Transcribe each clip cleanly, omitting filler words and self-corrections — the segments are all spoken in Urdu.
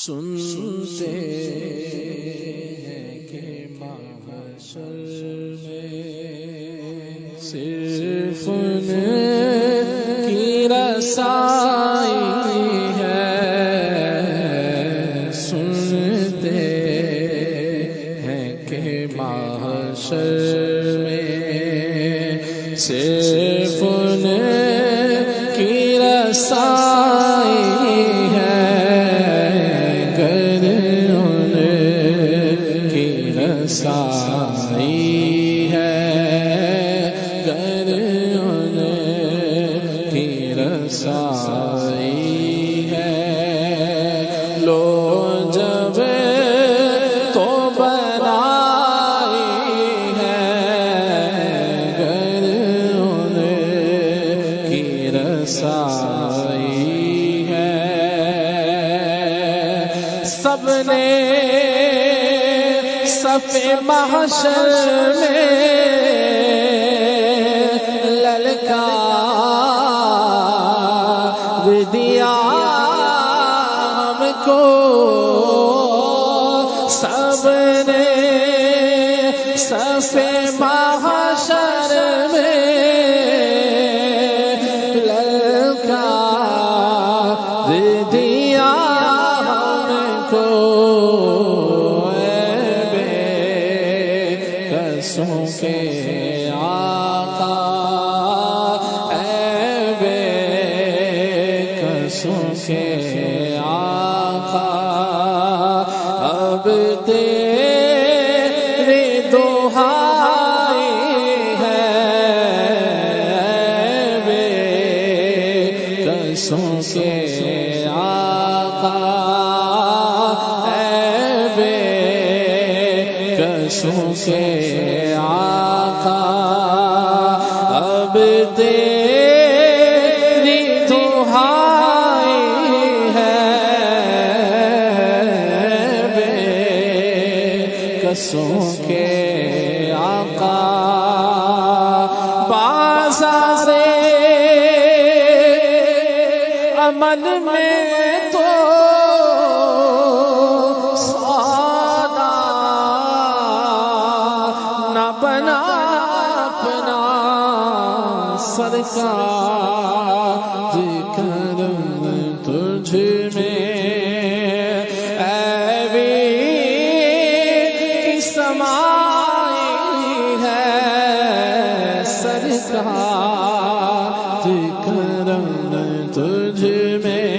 سنتے ہیں کہ محشر میں صرف ان کی رسائی ہے، سنتے ہیں کہ محشر میں صرف ان کی رسائی ہے، رسائی ہے، گر ان کی رسائی ہے، لو جب تو بنائی ہے، گر ان کی رسائی ہے، سب نے صف محشر میں للکار دیا ہم کو، سب نے صف محشر میں للکار دیا ہم کو، کے آقا اے بے قصوں کے آقا، اب تیری دہائی ہے، اے بے قصوں کے آقا، اے بے قصوں کے آقا، اب تیری دہائی ہے، بے قصوں کے آقا، بازار عمل میں تو بنا اپنا سرکار کرم تجھ میں، اے بھی سمائی ہے، سرکار کرم تجھ میں،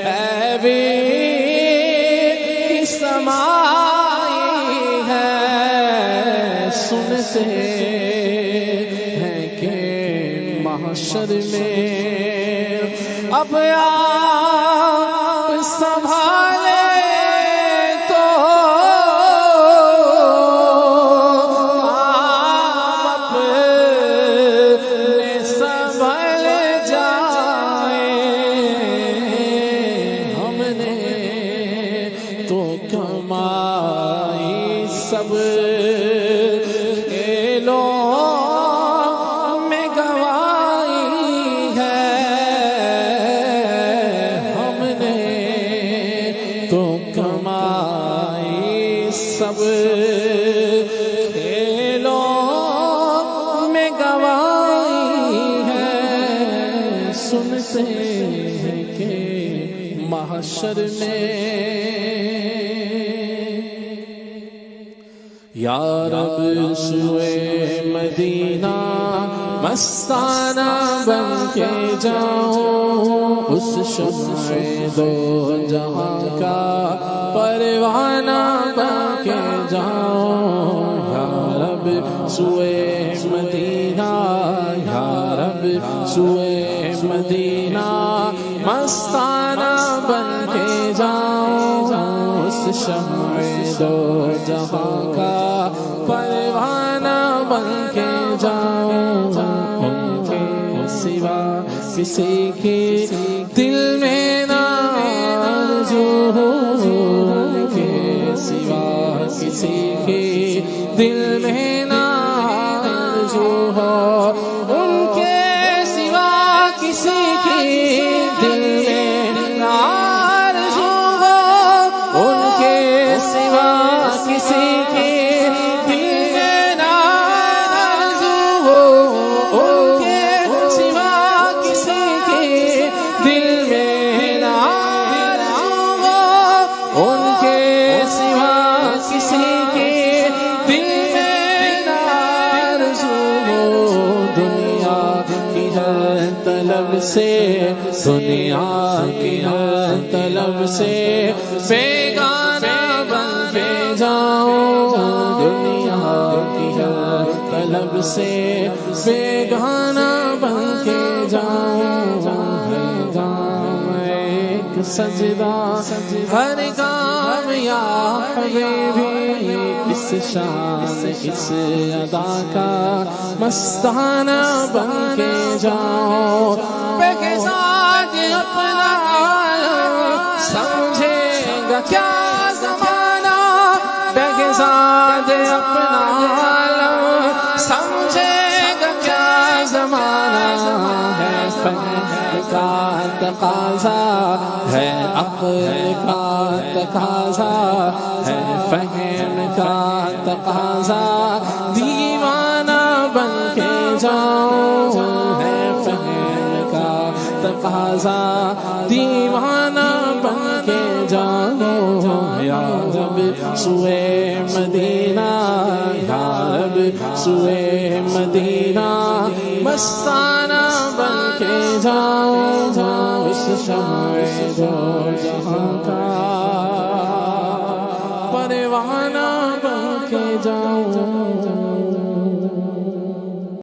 اے بھی سمائی ہے، سنتے ہیں کہ محشر میں اب آپ سنبھالے تو آپ اپنے سنبھل جائیں، ہم نے تو کمائی سب میں گوائی ہے، ہم نے تو کمائی سب کھیلوں میں گوائی ہے، سنتے ہیں کہ محشر میں یا رب سوئے مدینہ مستانہ بن کے جاؤں، اس شمع دو جہاں کا پروانہ بن کے جاؤں، یا رب سوئے مدینہ، یا رب سوئے مدینہ مستانہ بن کے جاؤں، اس شمع دو جہاں کا پروانہ بن کے جاؤں، ان کے سوا کسی کی دل میں نہ آرزو ہو، ان کے سوا کسی کی دل میں نہ آرزو ہو، ان کے سوا کسی کی دل میں نہ آرزو سوا کسی کی دل میں نہ آرزو ہو، ان کے سوا کسی کی دل میں نہ آرزو ہو، ان کے سوا کسی کی دل میں نہ آرزو ہو، دنیا کی ہر طلب سے، دنیا کی ہر طلب سے بیگانہ بن کے جاؤں، دنیا کی ہر طلب سے بیگانہ بن کے جاؤں، ہر گام ایک سجدہ، ہر گام یا حبیبی اس شان اس ادا کا مستانہ بن کے جاؤ، بے ساتھ اپنا سمجھے گا کیا زمانہ، بے ساتھ اپنا سمجھے گا کیا زمانہ، ہے فہم کا تقاضا، ہے عقل کا تقاضا، ہے فہم کا تقاضا، دیوانہ بن کے جاؤ، ہے فہم کا تقاضا، دیوانہ بن کے جاؤ، یا رب سوئے مدینہ، یا رب سوئے مدینہ مستانہ بن کے جاؤ، اس شمع دو جہاں کا